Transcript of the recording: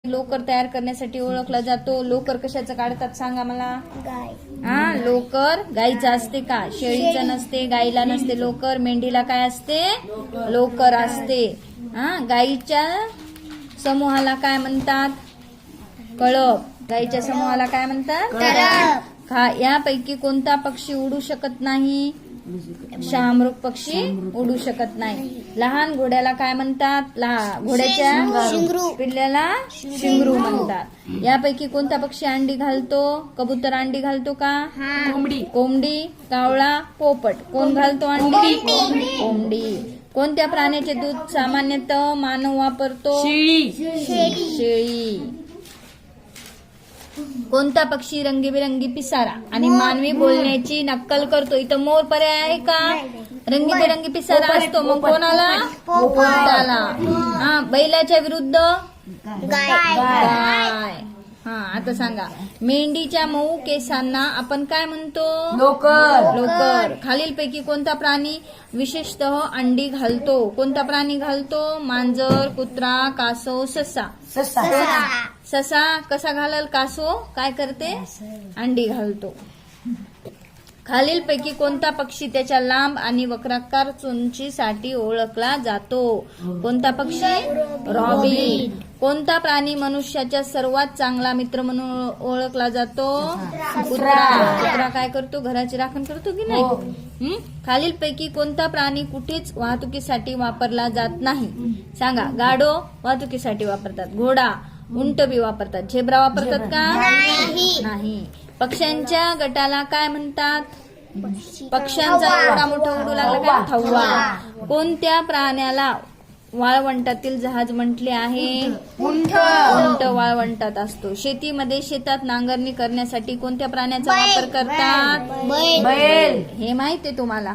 लोकर तयार करण्यासाठी ओळखला जातो. लोकर कशाचं काढतात सांगा मला. गाय. लोकर गाईचं असते का? शेळीचं नसते, गाईला नसते लोकर. मेंढीला काय असते? लोकर असते. गाईच्या समूहाला काय म्हणतात? कळप. गाईच्या समूहाला काय म्हणतात? यापैकी कोणता पक्षी उडू शकत नाही? शहामृग पक्षी उडू शकत नाही. लहान घोड्याला काय म्हणतात? घोड्याच्या पिल्ल्याला शिंगरू म्हणतात. यापैकी कोणता पक्षी अंडी घालतो? कबूतर अंडी घालतो का? कोंबडी, कावळा, पोपट. कोण घालतो अंडी? कोंबडी. कोणत्या प्राण्याचे दूध सामान्यतः मानव वापरतो? शेळी. कोणता पक्षी रंगीबेरंगी पिसारा आणि मानवी बोलण्याची नक्कल करतो? इथं मोर पर्याय आहे का? रंगीबेरंगी पिसारा असतो मग कोणाला? पोपटाला. बैलाच्या विरुद्ध गाय. आता सांगा, मेंढीच्या मऊ केसांना आपण काय म्हणतो? लोकर. खालीलपैकी कोणता प्राणी विशेषतः अंडी घालतो? कोणता प्राणी घालतो? मांजर, कुत्रा, कासव, ससा. ससा कसा घालल? कासव काय करते? अंडी घालतो. खालीलपैकी कोणता पक्षी त्याच्या लांब आणि वक्राकार चुंचीसाठी ओळखला जातो? कोणता पक्षी? रॉबिन. कोणता प्राणी मनुष्याचा सर्वात चांगला मित्र म्हणून ओळखला जातो? कुत्रा. काय करतो? घराची राखण करतो की नाही? खालीलपैकी कोणता प्राणी कुठेच वाहतुकीसाठी वापरला जात नाही? सांगा. गाढव वाहतुकीसाठी वापरतात. घोडा, उंट बी वापरतात. झेब्रा वापरतात का? नाही. पक्ष्यांच्या गटाला काय म्हणतात? पक्ष्यांचा एवढा मोठा उडू लागला काय? थवा. कोणत्या प्राण्याला वाळवंटातील जहाज म्हटले आहे? उंट वाळवंटात असतो. शेतीमध्ये शेतात नांगरणी करण्यासाठी कोणत्या प्राण्याचा वापर करतात? बैल. हे माहिती आहे तुम्हाला?